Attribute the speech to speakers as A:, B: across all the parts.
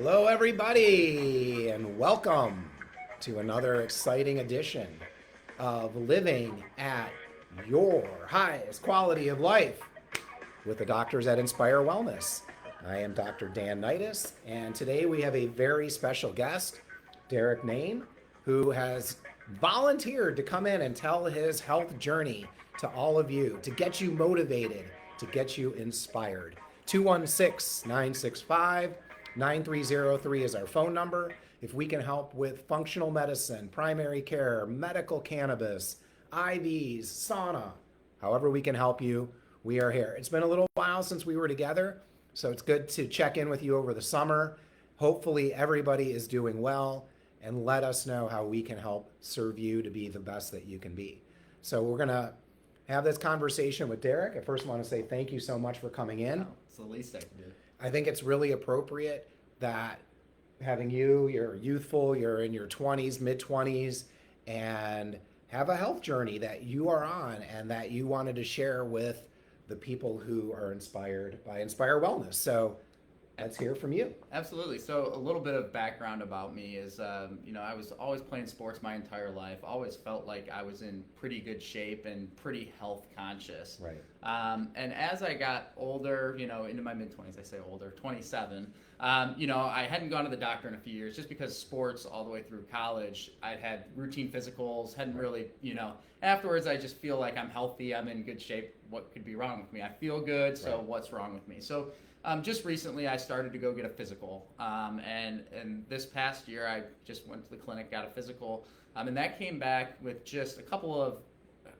A: Hello, everybody, and welcome to another exciting edition of Living at Your Highest Quality of Life with the doctors at Inspire Wellness. I am Dr. Dan Neides, and today we have a very special guest, Derek Nain, who has volunteered to come in and tell his health journey to all of you, to get you motivated, to get you inspired. 216-965-9303 is our phone number. If we can help with functional medicine, primary care, medical cannabis, IVs, sauna, however we can help you, we are here. It's been a little while since we were together, so it's good to check in with you over the summer. Hopefully everybody is doing well, and let us know how we can help serve you to be the best that you can be. So we're going to have this conversation with Derek. I first want to say thank you so much for coming in.
B: It's the least I can do.
A: I think it's really appropriate that having you're youthful, you're in your 20s, mid 20s, and have a health journey that you are on and that you wanted to share with the people who are inspired by Inspire Wellness. So let's hear from you.
B: Absolutely. So a little bit of background about me is, I was always playing sports my entire life. Always felt like I was in pretty good shape and pretty health conscious.
A: Right.
B: And as I got older, into my mid-20s, I say older, 27, I hadn't gone to the doctor in a few years just because sports all the way through college, I'd had routine physicals, hadn't really, afterwards I just feel like I'm healthy, I'm in good shape. What could be wrong with me? I feel good, so
A: Right.
B: what's wrong with me? So just recently, I started to go get a physical, and this past year, I just went to the clinic, got a physical, and that came back with just a couple of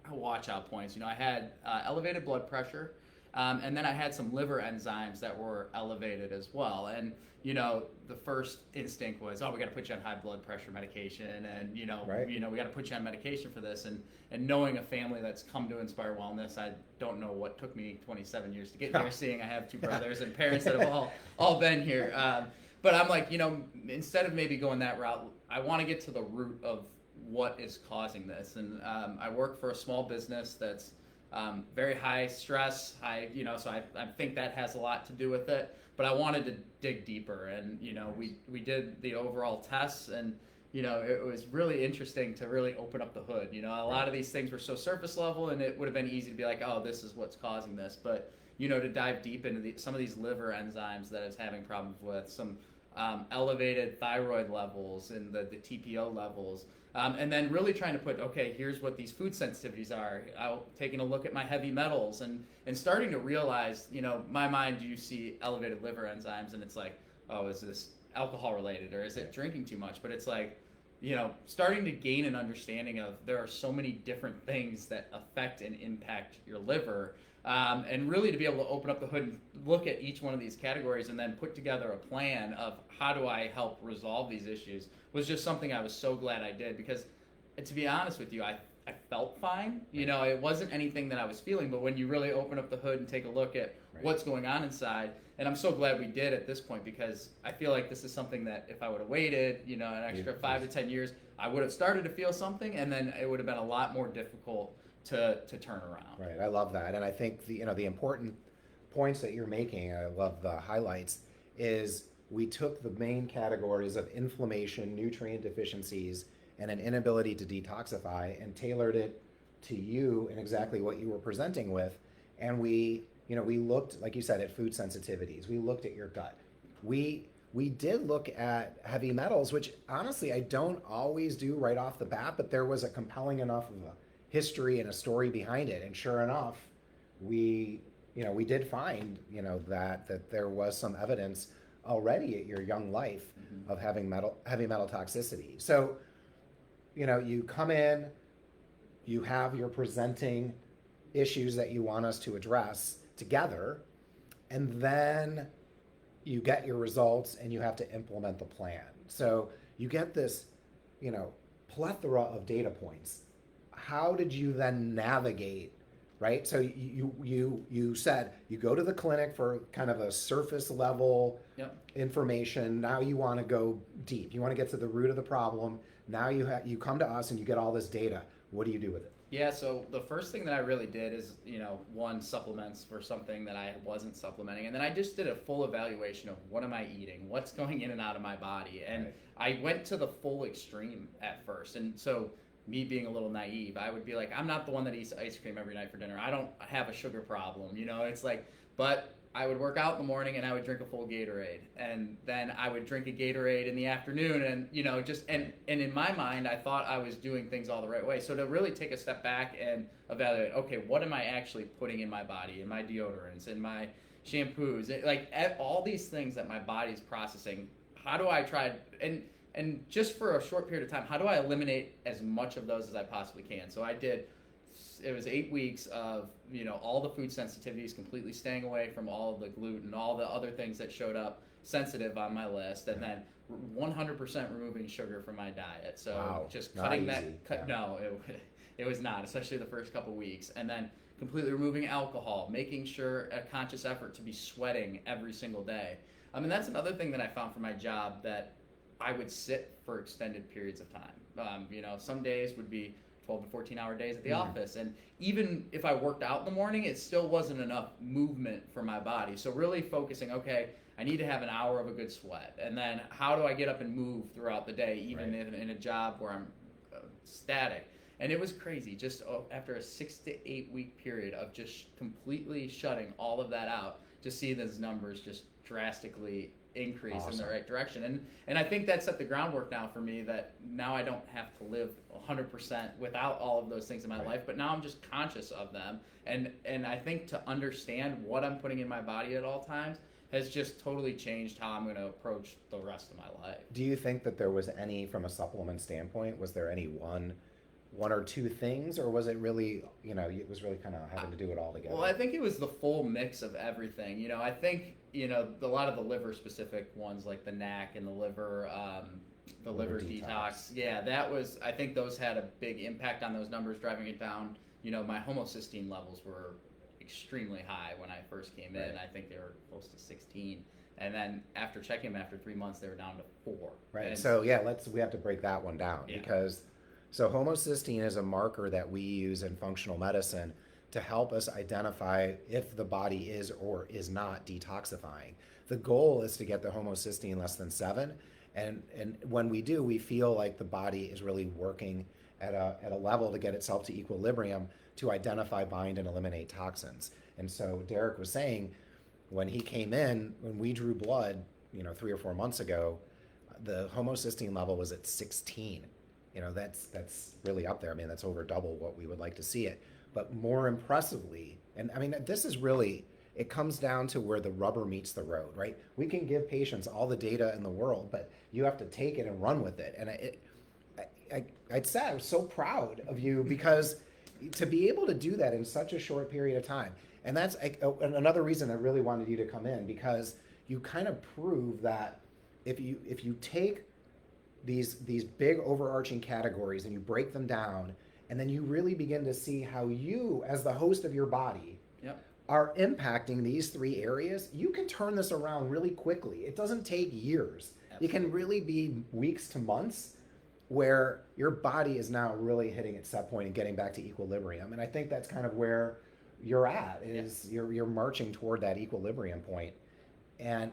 B: watch-out points. I had elevated blood pressure, and then I had some liver enzymes that were elevated as well. And the first instinct was, oh, we got to put you on high blood pressure medication, and
A: Right.
B: we got to put you on medication for this. And knowing a family that's come to Inspire Wellness, I don't know what took me 27 years to get here. Seeing I have two brothers and parents that have all been here, but I'm like, instead of maybe going that route, I want to get to the root of what is causing this. And I work for a small business that's very high stress, so I think that has a lot to do with it. But I wanted to dig deeper, and we did the overall tests, and it was really interesting to really open up the hood. A lot of these things were so surface level, and it would have been easy to be like, oh, this is what's causing this. But to dive deep into some of these liver enzymes that I was having problems with, some elevated thyroid levels and the TPO levels. And then really trying to put, okay, here's what these food sensitivities are. Taking a look at my heavy metals and starting to realize, my mind, you see elevated liver enzymes and it's like, oh, is this alcohol related or is it drinking too much? But it's like, starting to gain an understanding of there are so many different things that affect and impact your liver. And really to be able to open up the hood and look at each one of these categories and then put together a plan of how do I help resolve these issues was just something I was so glad I did, because to be honest with you, I felt fine. It wasn't anything that I was feeling, but when you really open up the hood and take a look at what's going on inside, and I'm so glad we did at this point, because I feel like this is something that if I would have waited, an extra 5 to 10 years, I would have started to feel something, and then it would have been a lot more difficult to turn around.
A: Right. I love that. And I think the important points that you're making, I love the highlights, is we took the main categories of inflammation, nutrient deficiencies, and an inability to detoxify and tailored it to you and exactly what you were presenting with. And we looked, like you said, at food sensitivities. We looked at your gut. We did look at heavy metals, which honestly I don't always do right off the bat, but there was a compelling enough of a history and a story behind it. And sure enough, we did find, that there was some evidence already at your young life of having heavy metal toxicity. So, you come in, you have your presenting issues that you want us to address together, and then you get your results and you have to implement the plan. So you get this, plethora of data points. How did you then navigate, right? So you said you go to the clinic for kind of a surface level information. Now you want to go deep. You want to get to the root of the problem. Now you come to us and you get all this data. What do you do with it?
B: Yeah, so the first thing that I really did is, one, supplements for something that I wasn't supplementing. And then I just did a full evaluation of what am I eating? What's going in and out of my body? And
A: Right.
B: I went to the full extreme at first. And so, me being a little naive, I would be like, I'm not the one that eats ice cream every night for dinner. I don't have a sugar problem. It's like, but I would work out in the morning and I would drink a full Gatorade, and then I would drink a Gatorade in the afternoon, and and in my mind I thought I was doing things all the right way. So to really take a step back and evaluate, okay, what am I actually putting in my body, in my deodorants, in my shampoos, all these things that my body's processing. How do I try and just for a short period of time, how do I eliminate as much of those as I possibly can? So it was 8 weeks of all the food sensitivities, completely staying away from all of the gluten, all the other things that showed up sensitive on my list, and then 100% removing sugar from my diet. So
A: Wow,
B: just
A: not
B: cutting
A: easy.
B: that.
A: Yeah.
B: No, it was not, especially the first couple weeks, and then completely removing alcohol, making sure a conscious effort to be sweating every single day. I mean, that's another thing that I found for my job, that I would sit for extended periods of time. Some days would be 12 to 14-hour days at the office, and even if I worked out in the morning, it still wasn't enough movement for my body. So really focusing, okay, I need to have an hour of a good sweat, and then how do I get up and move throughout the day, even
A: Right.
B: in a job where I'm static. And it was crazy, just after a 6 to 8 week period of just completely shutting all of that out, to see those numbers just drastically increase in the
A: Awesome.
B: right direction. And I think that set the groundwork now for me, that now I don't have to live 100% without all of those things in my
A: Right.
B: life, but now I'm just conscious of them. And I think to understand what I'm putting in my body at all times has just totally changed how I'm going to approach the rest of my life.
A: Do you think that there was any, from a supplement standpoint, was there any one or two things, or was it really, it was really kind of having to do it all together?
B: Well, I think it was the full mix of everything. I think a lot of the liver specific ones, like the NAC and the liver
A: Liver
B: detox.
A: detox.
B: Yeah, I think those had a big impact on those numbers, driving it down. My homocysteine levels were extremely high when I first came in.
A: Right.
B: I think they were close to 16, and then after checking them after 3 months, they were down to 4.
A: Right.
B: And
A: So yeah, we have to break that one down,
B: Yeah.
A: because homocysteine is a marker that we use in functional medicine to help us identify if the body is or is not detoxifying. The goal is to get the homocysteine less than 7, and when we do, we feel like the body is really working at a level to get itself to equilibrium to identify, bind, and eliminate toxins. And so Derek was saying, when he came in, when we drew blood, 3 or 4 months ago, the homocysteine level was at 16. That's really up there. I mean, that's over double what we would like to see it. But more impressively, and I mean, this is really, it comes down to where the rubber meets the road, right? We can give patients all the data in the world, but you have to take it and run with it. And I'd say I was so proud of you, because to be able to do that in such a short period of time. And that's another reason I really wanted you to come in, because you kind of prove that if you take these big overarching categories and you break them down, and then you really begin to see how you, as the host of your body,
B: Yep.
A: are impacting these 3 areas, you can turn this around really quickly. It doesn't take years.
B: Absolutely.
A: It can really be weeks to months, where your body is now really hitting its set point and getting back to equilibrium. And I think that's kind of where you're at, is you're marching toward that equilibrium point. And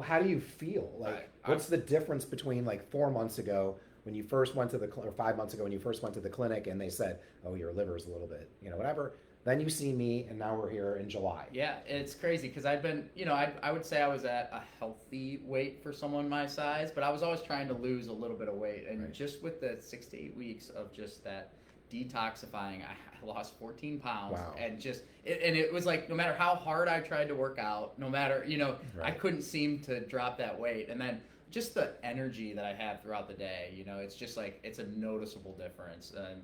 A: how do you feel? Like, what's the difference between like 4 months ago when you first went to or 5 months ago when you first went to the clinic and they said, oh, your liver's a little bit, whatever. Then you see me, and now we're here in July.
B: Yeah, it's crazy, because I've been, I would say I was at a healthy weight for someone my size, but I was always trying to lose a little bit of weight. And
A: Right.
B: just with the 6 to 8 weeks of just that detoxifying, I lost 14 pounds.
A: Wow.
B: And it was like, no matter how hard I tried to work out, no matter, I
A: Right.
B: couldn't seem to drop that weight. And then just the energy that I have throughout the day, it's just like, it's a noticeable difference. And,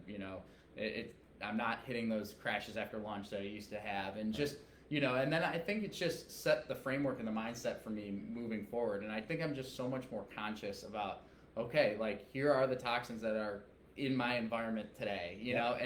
B: I'm not hitting those crashes after lunch that I used to have, and just, and then I think it's just set the framework and the mindset for me moving forward. And I think I'm just so much more conscious about, okay, like, here are the toxins that are in my environment today, you know,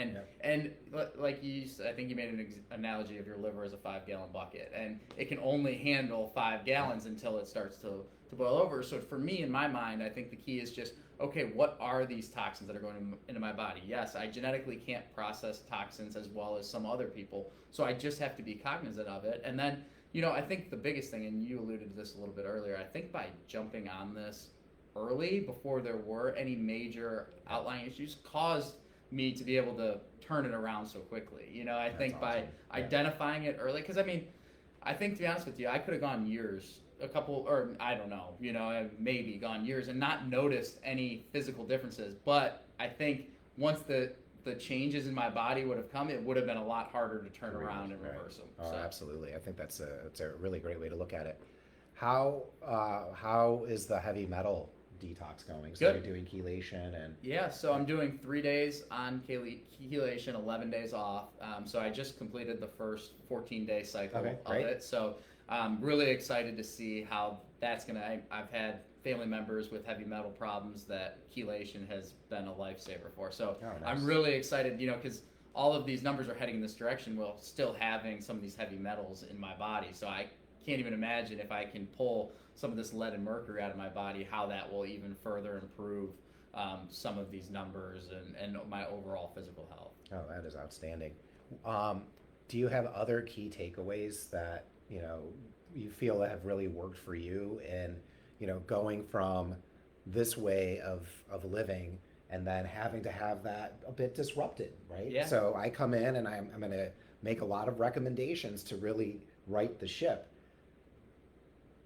B: and like I think you made an analogy of your liver as a 5-gallon bucket, and it can only handle 5 gallons until it starts to boil over. So for me, in my mind, I think the key is just, okay, what are these toxins that are going into my body? Yes, I genetically can't process toxins as well as some other people, so I just have to be cognizant of it. And then, you know, I think the biggest thing, and you alluded to this a little bit earlier, I think by jumping on this early before there were any major outlying issues caused me to be able to turn it around so quickly. You know, I think by identifying it early, because I mean, I think, to be honest with you, I could have gone years, a couple, or I don't know, you know, I've maybe gone years and not noticed any physical differences. But I think once the changes in my body would have come, it would have been a lot harder to turn around and reverse them.
A: Oh, so. Absolutely. I think that's a really great way to look at it. How is the heavy metal detox going? So
B: Good.
A: you're doing chelation and...
B: Yeah, so I'm doing 3 days on chelation, 11 days off. So I just completed the first 14-day cycle of it. So I'm really excited to see how that's going to... I've had family members with heavy metal problems that chelation has been a lifesaver for. So nice. I'm really excited, you know, because all of these numbers are heading in this direction while still having some of these heavy metals in my body. So I can't even imagine if I can pull some of this lead and mercury out of my body, how that will even further improve some of these numbers and my overall physical health.
A: Oh, that is outstanding. Do you have other key takeaways that, you know, you feel that have really worked for you in, you know, going from this way of living and then having to have that a bit disrupted, right?
B: Yeah.
A: So I come in and I'm going to make a lot of recommendations to really right the ship.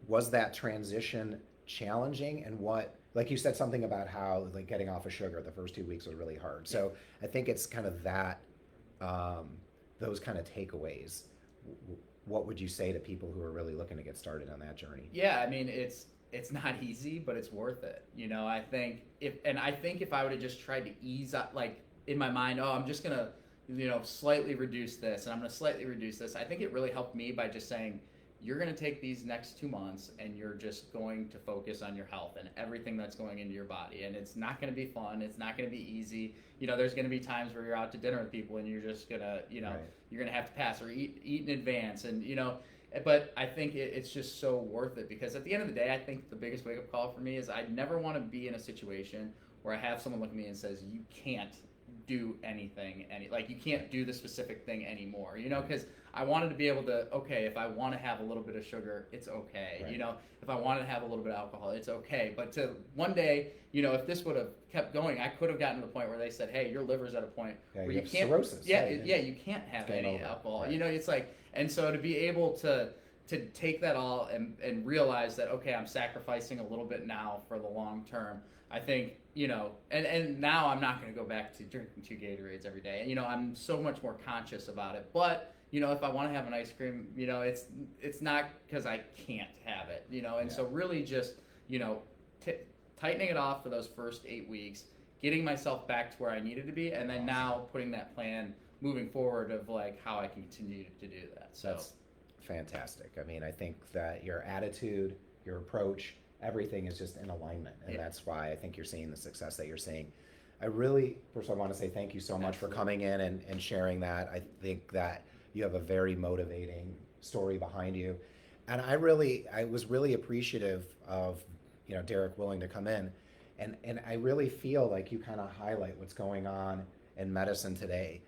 A: Was that transition challenging? And what, like you said something about how like getting off of sugar the first 2 weeks was really hard. So I think it's kind of that, those kind of takeaways. What would you say to people who are really looking to get started on that journey?
B: Yeah, I mean, it's not easy, but it's worth it. You know, I think if I would have just tried to ease up, like in my mind, I'm just gonna, you know, slightly reduce this and I'm gonna slightly reduce this. I think it really helped me by just saying, you're going to take these next 2 months and you're just going to focus on your health and everything that's going into your body. And it's not going to be fun. It's not going to be easy. You know, there's going to be times where you're out to dinner with people and you're just going to, you know, you're going to have to pass or eat in advance. And, you know, but I think it's just so worth it, because at the end of the day, I think the biggest wake-up call for me is I never want to be in a situation where I have someone look at me and says, you can't do anything, like you can't do the specific thing anymore, you know, because I wanted to be able to, okay, if I want to have a little bit of sugar, it's okay. You know, if I wanted to have a little bit of alcohol, it's okay. But to one day, you know, if this would have kept going, I could have gotten to the point where they said, hey, your liver's at a point where you can't,
A: cirrhosis.
B: You can't have any alcohol. You know, it's like, and so to be able to take that all and realize that, okay, I'm sacrificing a little bit now for the long term. I think, you know, and now I'm not going to go back to drinking 2 Gatorades every day. You know, I'm so much more conscious about it. But, you know, if I want to have an ice cream, you know, it's not because I can't have it, you know. And so really just, you know, tightening it off for those first 8 weeks, getting myself back to where I needed to be, and then now putting that plan moving forward of like how I can continue to do that. So
A: that's fantastic. I mean, I think that your attitude, your approach, everything is just in alignment, and that's why I think you're seeing the success that you're seeing. First I want to say thank you so much for coming in and sharing that. I think that you have a very motivating story behind you, and I was really appreciative of, you know, Derek willing to come in, and I really feel like you kind of highlight what's going on in medicine today.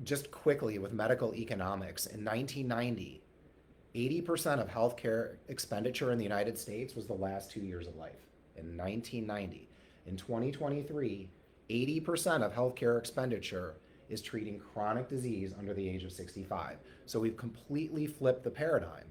A: Just quickly with medical economics, in 1990, 80% of healthcare expenditure in the United States was the last 2 years of life. In 1990. In 2023, 80% of healthcare expenditure is treating chronic disease under the age of 65. So we've completely flipped the paradigm.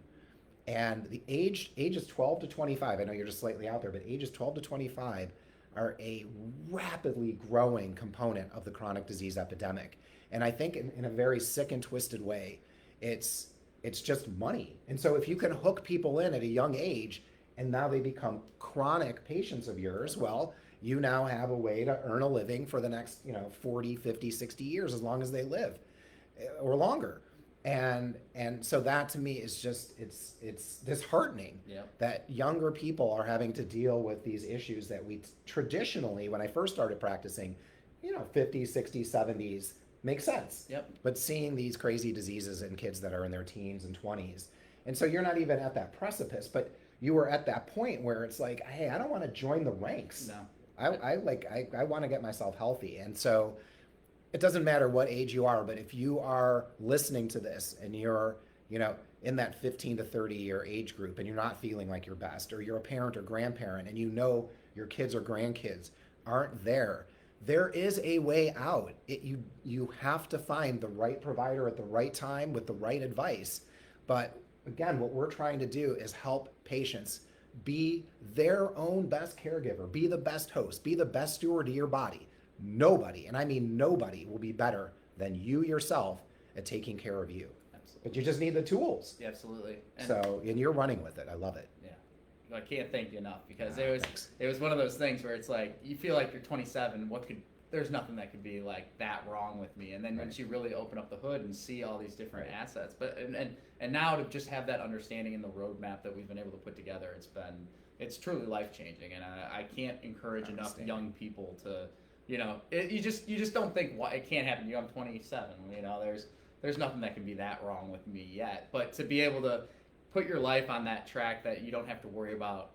A: And the ages 12 to 25, I know you're just slightly out there, but ages 12 to 25 are a rapidly growing component of the chronic disease epidemic. And I think in a very sick and twisted way, it's just money. And so if you can hook people in at a young age and now they become chronic patients of yours, well, you now have a way to earn a living for the next, 40, 50, 60 years, as long as they live or longer. And so that to me is just it's disheartening
B: Yep.
A: that younger people are having to deal with these issues that we traditionally, when I first started practicing, 50s, 60s, 70s, makes sense.
B: Yep.
A: But seeing these crazy diseases in kids that are in their teens and 20s, and so you're not even at that precipice, but you were at that point where it's like, hey, I don't want to join the ranks.
B: No.
A: I want to get myself healthy. And so it doesn't matter what age you are, but if you are listening to this and you're, in that 15 to 30 year age group and you're not feeling like your best, or you're a parent or grandparent and your kids or grandkids aren't there, there is a way out. You have to find the right provider at the right time with the right advice. But again, what we're trying to do is help patients be their own best caregiver, be the best host, be the best steward of your body. Nobody, and I mean nobody, will be better than you yourself at taking care of you.
B: Absolutely.
A: But you just need the tools.
B: Yeah, absolutely.
A: And you're running with it. I love it.
B: Yeah. I can't thank you enough, because
A: Thanks.
B: it was one of those things where it's like you feel like you're 27. There's nothing that could be like that wrong with me. And then once you really open up the hood and see all these different assets, and now to just have that understanding in the roadmap that we've been able to put together, it's truly life changing. And I can't encourage enough young people to, you just don't think, why it can't happen to you. I'm 27. There's nothing that can be that wrong with me yet. But to be able to put your life on that track that you don't have to worry about,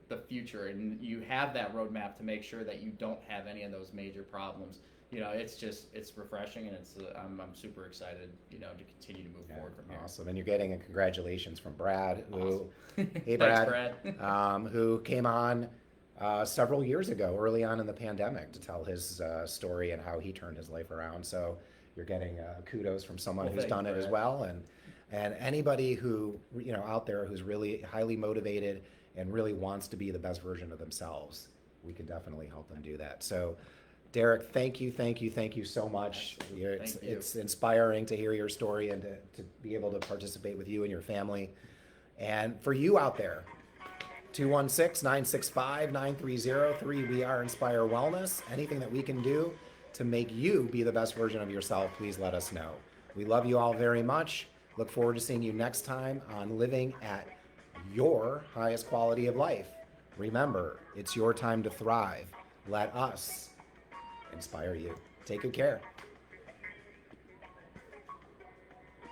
B: the future, and you have that roadmap to make sure that you don't have any of those major problems. It's refreshing, and I'm super excited, to continue to move forward from here.
A: Awesome. And you're getting a congratulations from Brad, who,
B: Awesome.
A: hey
B: Thanks,
A: Brad,
B: Brad.
A: who came on several years ago, early on in the pandemic, to tell his story and how he turned his life around. So you're getting kudos from someone who's
B: Thanks,
A: done it as
B: Brad.
A: well. And anybody who, out there who's really highly motivated and really wants to be the best version of themselves, we can definitely help them do that. So Derek, thank you so much.
B: Thank you.
A: It's inspiring to hear your story and to be able to participate with you and your family. And for you out there, 216-965-9303, we are Inspire Wellness. Anything that we can do to make you be the best version of yourself, please let us know. We love you all very much. Look forward to seeing you next time on Living at Your Highest Quality of Life. Remember, it's your time to thrive. Let us inspire you. Take good care.